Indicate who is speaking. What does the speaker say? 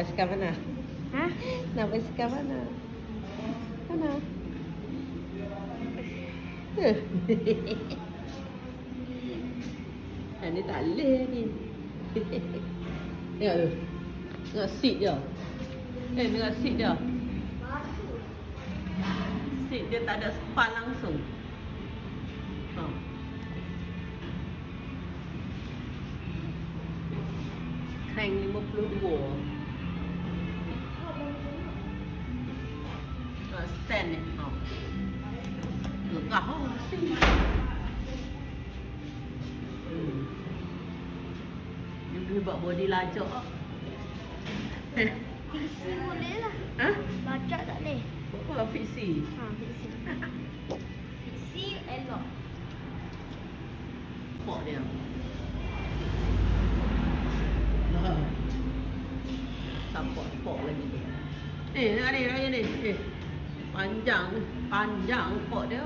Speaker 1: basikal mana?
Speaker 2: Ha?
Speaker 1: Nak basikal mana? Mana? Ni tak boleh ni. Tengok tu. Tengok seat dia. Tengok seat dia. Seat dia tak ada span langsung. Ha. Crank 52. Stand ni. Ha. Gegah oh, seat. Dia buat body lajak.
Speaker 2: Fiksi boleh lah.
Speaker 1: Ha?
Speaker 2: Lajak tak boleh.
Speaker 1: Buat apa fiksi?
Speaker 2: Ha, fiksi. Fiksi elok.
Speaker 1: Pok dia. Support lagi tu. Tengok ni. Panjang pok dia.